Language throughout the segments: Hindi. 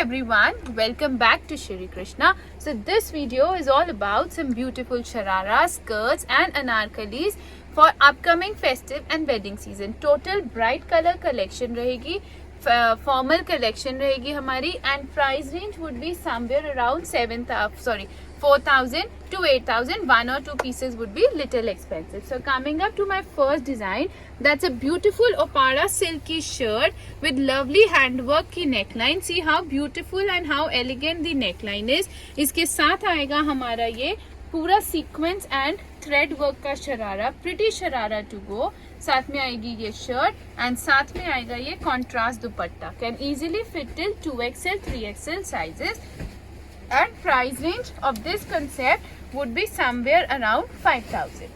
everyone, welcome back to Shri Krishna. So this video is all about some beautiful shararas, skirts and anarkalis for upcoming festive and wedding season. Total bright color collection रहेगी, formal collection रहेगी हमारी, and price range would be somewhere around 4,000 to 8,000. One or two pieces would be little expensive. So coming up to my first design, that's a beautiful Opara silky shirt with lovely handwork की neckline. See how beautiful and how elegant the neckline is. इसके साथ आएगा हमारा ये पूरा सीक्वेंस एंड थ्रेड वर्क का sharara, pretty sharara to go. साथ में आएगी ये शर्ट एंड साथ में आएगा ये contrast dupatta. Can easily fit till 2XL 3XL sizes. And price range of this concept would be somewhere around 5,000.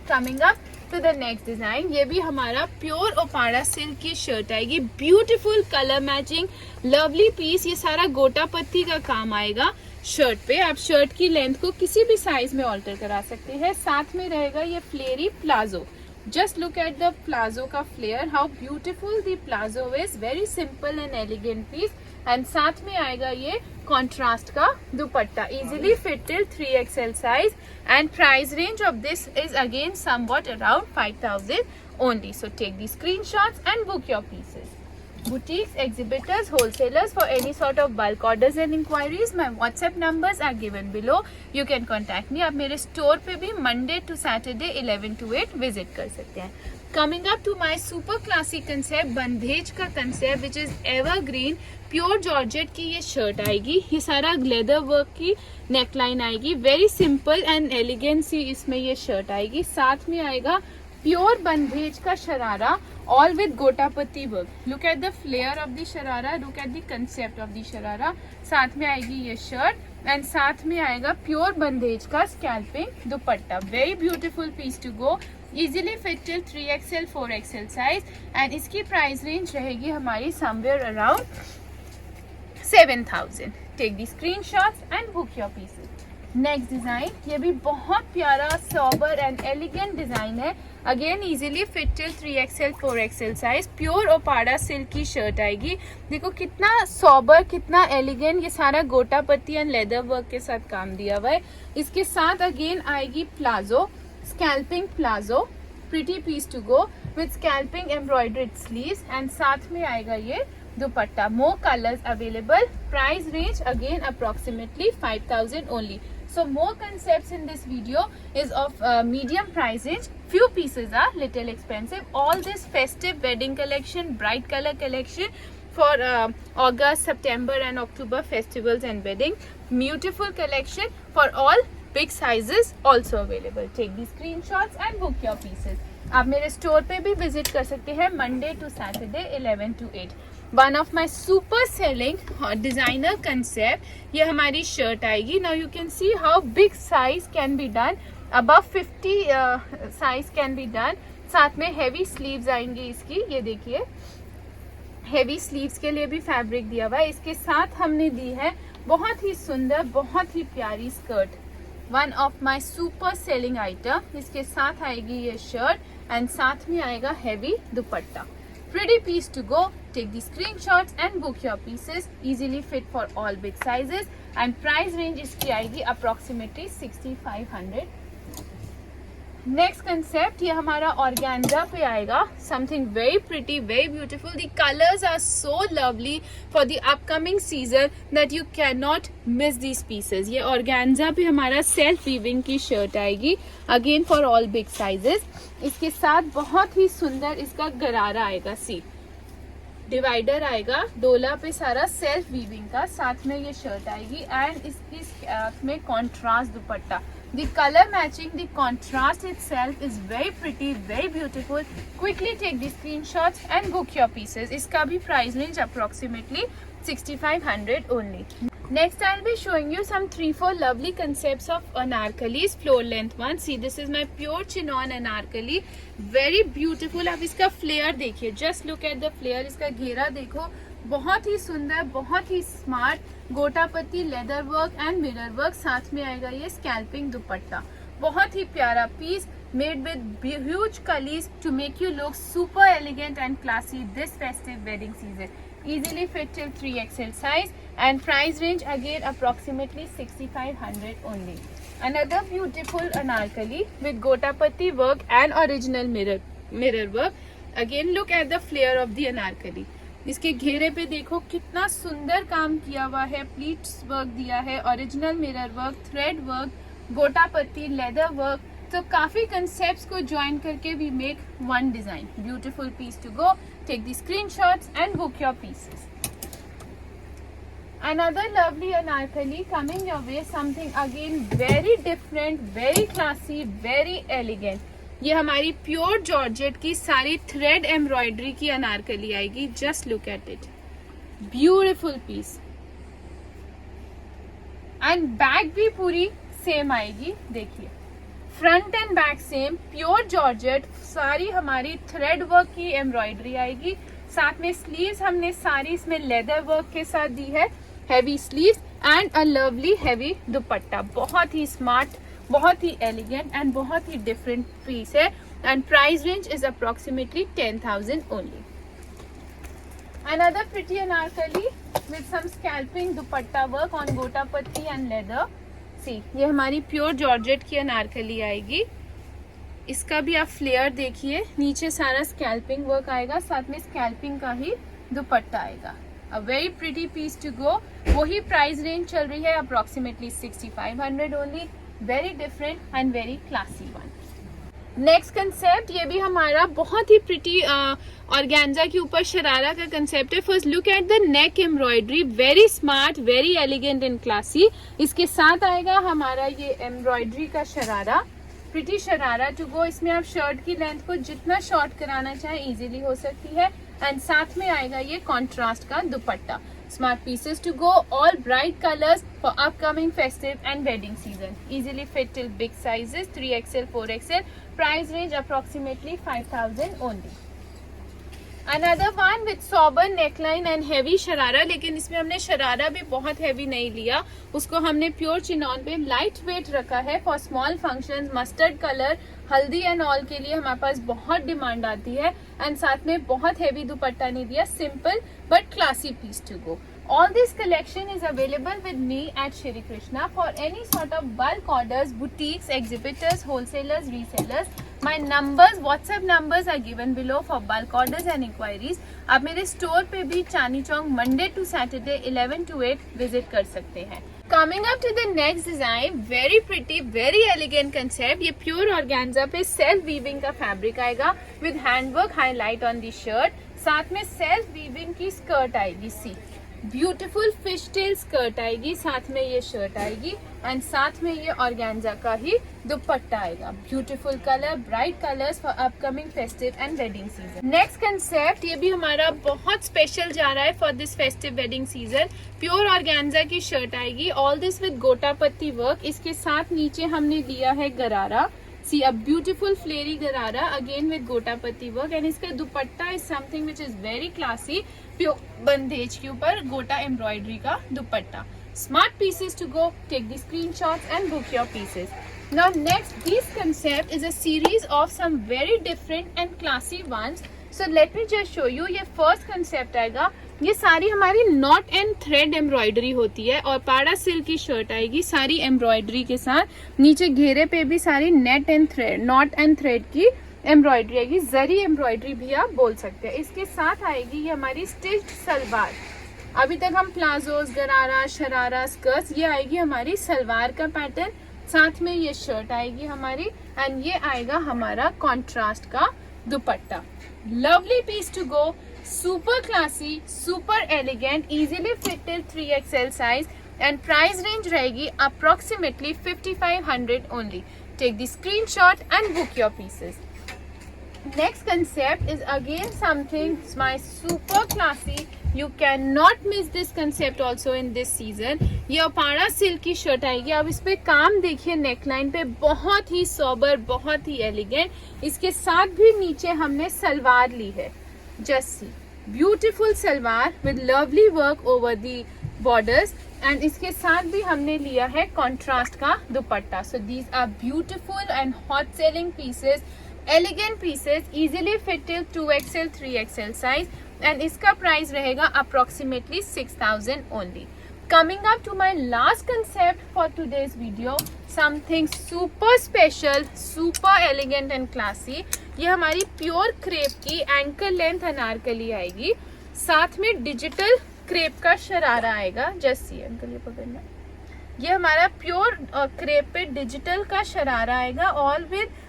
Coming up to the next design, ये भी हमारा प्योर ओपाड़ा सिल्क की शर्ट आएगी. Beautiful colour matching lovely piece. ये सारा गोटा पत्ती का काम आएगा शर्ट पे. आप शर्ट की लेंथ को किसी भी साइज में ऑल्टर करा सकते हैं. साथ में रहेगा ये फ्लेयरी palazzo. Just look at the plazo का flare, how beautiful the plazo is. Very simple and elegant piece. And साथ में आएगा ये contrast का दुपट्टा. Easily fit till 3XL size. And price range of this is again somewhat around 5,000 only. So take the screenshots and book your pieces. Boutiques, exhibitors, wholesalers, for any sort of bulk orders and inquiries, my WhatsApp numbers are given below. You can contact me. आप मेरे स्टोर पे भी Monday to Saturday 11 to 8 visit कर सकते हैं. Coming up to my super classic concept, बंधेज का concept, which is evergreen, pure georgette की ये शर्ट आएगी. ये सारा लेदर वर्क की नेकलाइन आएगी. वेरी सिंपल एंड एलिगेंट सी इसमें ये शर्ट आएगी. साथ में आएगा प्योर बंधेज का sharara, all with gota patti work. Look at the flare of the sharara, look at the concept of the sharara. साथ में आएगी ये शर्ट एंड साथ में आएगा प्योर बंधेज का scalping dupatta. Very beautiful piece to go. Easily fit till 3XL 4XL size. And इसकी प्राइस रेंज रहेगी हमारी somewhere around 7,000. Take the screenshots and book your pieces. Next design, ये भी बहुत प्यारा सोबर एंड एलिगेंट डिजाइन है. Again easily fit till 3XL 4XL size. Pure Uppada silk की शर्ट आएगी. देखो कितना सोबर, कितना एलिगेंट. ये सारा गोटा पत्ती एंड लेदर वर्क के साथ काम दिया हुआ है. इसके साथ अगेन आएगी palazzo, scalloping palazzo, pretty piece to go with scalloping embroidered sleeves. And साथ में आएगा ये dupatta. More colours available. Price range again approximately 5,000 only. So more concepts in this video is of medium price range. Few pieces are little expensive. All this festive wedding collection, bright color collection for August, September and October festivals and wedding. Beautiful collection for all big sizes also available. Take the screenshots and book your pieces. आप मेरे स्टोर पे भी विजिट कर सकते हैं Monday to Saturday 11 to 8. One of my super selling designer concept, ये हमारी शर्ट आएगी. Now you can see how big size can be done. Above 50 size can be done. साथ में हैवी स्लीव्स आएंगी इसकी. ये देखिए हैवी स्लीव्स के लिए भी फैब्रिक दिया हुआ है. इसके साथ हमने दी है बहुत ही सुंदर, बहुत ही प्यारी skirt. One of my super selling item. इसके साथ आएगी ये शर्ट एंड साथ में आएगा heavy dupatta. Pretty piece to go. Take the screenshots and book your pieces. Easily fit for all big sizes. And price range इसकी आएगी approximately 6,500. Next concept, ये हमारा organza पे आएगा. Something very pretty, very beautiful. The colors are so lovely for the upcoming season that you cannot miss these pieces. ये organza पे हमारा self weaving की shirt आएगी. Again for all big sizes. इसके साथ बहुत ही सुंदर इसका गरारा आएगा. सी डिवाइडर आएगा. डोला पे सारा सेल्फ वीविंग का. साथ में ये शर्ट आएगी एंड इसकी साथ में contrast dupatta. The color matching, the contrast itself is very pretty, very beautiful. Quickly take the screenshots and book your pieces. इसका भी price range approximately 6,500 only. Next, I'll be showing you some 3-4 lovely concepts of anarkalis, floor length one. See, this is my pure chinon anarkali. Very beautiful. अब इसका flare देखिए. Just look at the flare. इसका घेरा देखो. बहुत ही सुंदर, बहुत ही स्मार्ट. गोटा पत्ती, leather work and mirror work. साथ में आएगा ये स्कैल्पिंग दुपट्टा. बहुत ही प्यारा piece. made with huge cullies to make you look super elegant and classy this festive wedding season. Easily fit till 3XL size and price range again approximately 6500 only. Another beautiful anarkali with gotapatti work and original mirror work. Again look at the flare of the anarkali. इसके घेरे पे देखो कितना सुंदर काम किया हुआ है, प्लीट्स वर्क दिया है, original mirror work, thread work, gotapatti, leather work. तो काफी कंसेप्ट्स को ज्वाइन करके we make one design. Beautiful piece to go. Take the screenshots and book your pieces. Another lovely anarkali coming your way, something again very different, very classy, very elegant. ये हमारी प्योर जॉर्जेट की सारी थ्रेड एम्ब्रॉयडरी की अनारकली आएगी. Just look at it, beautiful piece. And back भी पूरी सेम आएगी. देखिए front and back same, pure georgette, सारी हमारी थ्रेड वर्क की एम्ब्रॉयडरी आएगी. साथ में स्लीव्स हमने सारी इसमें लेदर वर्क के साथ दी है, heavy sleeves and a lovely heavy दुपट्टा. बहुत ही स्मार्ट, बहुत ही एलिगेंट एंड बहुत ही डिफरेंट पीस है. And price range is approximately 10,000 only. Another pretty anarkali with some scalping dupatta work on gotapatti and leather. See, ये हमारी प्योर जॉर्जेट की अनारकली आएगी. इसका भी आप फ्लेयर देखिए, नीचे सारा स्कैल्पिंग वर्क आएगा, साथ में स्कैल्पिंग का ही दुपट्टा आएगा. A very pretty piece to go. वही प्राइस रेंज चल रही है approximately 6500 only. Very different and very classy one. Next concept, ये भी हमारा बहुत ही प्रिटी ऑर्गेन्जा के ऊपर शरारा का कंसेप्ट है. First look at the neck embroidery, very smart, very elegant and classy. इसके साथ आएगा हमारा ये एम्ब्रॉयडरी का sharara, pretty sharara to go. इसमें आप शर्ट की लेंथ को जितना शॉर्ट कराना चाहे इजीली हो सकती है. एंड साथ में आएगा ये कॉन्ट्रास्ट का दुपट्टा. Smart pieces to go, all bright colors for upcoming festive and wedding season. Easily fit till big sizes, 3XL, 4XL. Price range approximately 5,000 only. Another one with sober neckline and heavy sharara, लेकिन इसमें हमने शरारा भी बहुत हेवी नहीं लिया. उसको हमने प्योर चिनॉन पे लाइट वेट रखा है for small functions. Mustard colour, हल्दी एंड ऑल के लिए हमारे पास बहुत डिमांड आती है. एंड साथ में बहुत हेवी दुपट्टा नहीं दिया, simple but classy piece to go. All this collection is available with me at Shri Krishna for any sort of bulk orders, boutiques, exhibitors, wholesalers, resellers. My numbers, WhatsApp numbers are given below for bulk orders and inquiries. आप मेरे स्टोर पे भी Chandni Chowk Monday to Saturday 11 to 8 visit कर सकते हैं. Coming up to the next design, very pretty, very elegant concept. ये प्योर ऑर्गेन्जा पे सेल्फ वीविंग का फैब्रिक आएगा with handwork highlight on the shirt. साथ में सेल्फ वीविंग की स्कर्ट आएगी. सी ब्यूटीफुल फिश टेल स्कर्ट आएगी, साथ में ये शर्ट आएगी एंड साथ में ये ऑर्गेन्जा का ही दुपट्टा आएगा. Beautiful colour, bright colours for upcoming festive and wedding season. Next concept, ये भी हमारा बहुत स्पेशल जा रहा है for this festive wedding season. Pure organza की शर्ट आएगी, all this with gota patti work. इसके साथ नीचे हमने दिया है गरारा. See a beautiful flary garara again with gotapatti work and इसका dupatta is something which is very classy. Pure bandhej के ऊपर गोटा एम्ब्रॉयडरी का दुपट्टा. Smart pieces to go. Take the screenshots and book your pieces. Now next, this concept is a series of some very different and classy ones. So let me just show you. ये first concept आएगा. ये सारी हमारी नॉट एंड थ्रेड एम्ब्रॉयडरी होती है और पाड़ा सिल्क की शर्ट आएगी सारी एम्ब्रॉयडरी के साथ. नीचे घेरे पे भी सारी net and thread, not and thread की एम्ब्रॉयडरी आएगी. जरी एम्ब्रॉयडरी भी आप बोल सकते हैं. इसके साथ आएगी ये हमारी स्टिच्ड सलवार. अभी तक हम प्लाजोस, गरारा, शरारा, स्कर्ट्स, ये आएगी हमारी सलवार का पैटर्न. साथ में ये शर्ट आएगी हमारी एंड ये आएगा हमारा कॉन्ट्रास्ट का dupatta. Lovely piece to go. Super classy, super elegant, easily fit till 3XL size and price range रहेगी approximately 5500 only. Take the screenshot and book your pieces. Next concept is again something my super classy. You cannot miss this concept also in this season. ये अपाड़ा सिल्क की शर्ट आएगी. अब इस पे काम देखिए नेकलाइन पे, बहुत ही सोबर, बहुत ही एलिगेंट. इसके साथ भी नीचे हमने सलवार ली है. Just see, beautiful salwar with lovely work over the borders and इसके साथ भी हमने लिया है कॉन्ट्रास्ट का dupatta. So these are beautiful and hot selling pieces, elegant pieces, easily fit till 2XL 3XL size. And इसका प्राइस रहेगा approximately 6000 only. Coming up to my last concept for today's video, something super special, super elegant and classy. ये हमारी प्योर क्रेप की एंकल लेंथ अनारकली आएगी, साथ में डिजिटल क्रेप का शरारा आएगा. जस्ट सी अंकल ये पकड़ना. ये हमारा प्योर क्रेप पे डिजिटल का शरारा आएगा, ऑल विद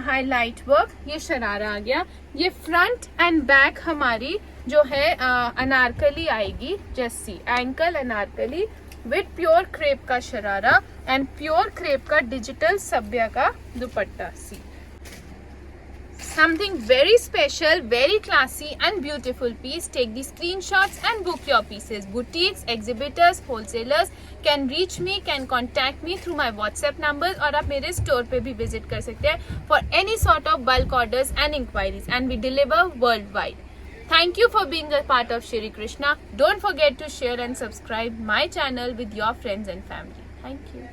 हाईलाइट वर्क. ये शरारा आ गया. ये फ्रंट एंड बैक हमारी जो है अनारकली आएगी. Just see ankle Anarkali with pure crepe का शरारा एंड प्योर क्रेप का डिजिटल सभ्या का दुपट्टा. सी something very special, very classy and beautiful piece. Take the screenshots and book your pieces. Boutiques, exhibitors, wholesalers can reach me, can contact me through my WhatsApp numbers, और आप मेरे स्टोर पे भी विजिट कर सकते हैं for any sort of bulk orders and inquiries, and we deliver worldwide. Thank you for being a part of Shri Krishna. Don't forget to share and subscribe my channel with your friends and family. Thank you.